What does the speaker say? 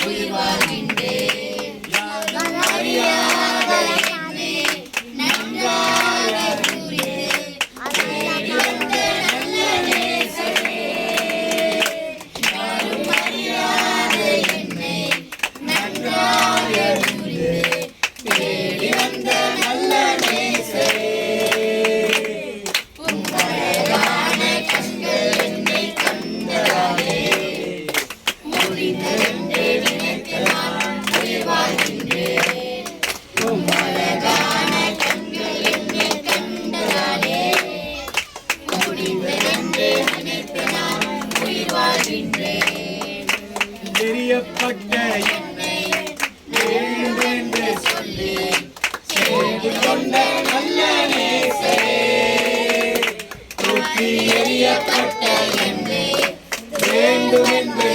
உயிர் வாழ்கின்றேன். யாரும் அறியாத என்னை நன்றாக புரிந்து தேடி வந்த நல்ல நேசரே. யாரும் அறியாத என்னை நன்றாக புரிந்து தேடி வந்த நல்ல நேசரே. உம்மழகான கண்கள் என்னை கண்டதாலே முடிந்ததென்று நினைத்து நான் உயிர் வாழ்கின்றேன். உம்மழகான கண்கள் என்னை கண்டதாலே முடிந்ததென்று நினைத்து நான் உயிர் வாழ்கின்றேன். தெரியப்பட்ட என்னை வேண்டுமென்று சொல்லி சேர்ந்து கொண்ட நல்ல நேசரே. தூக்கி எறியப்பட்ட என்னை வேண்டுமென்று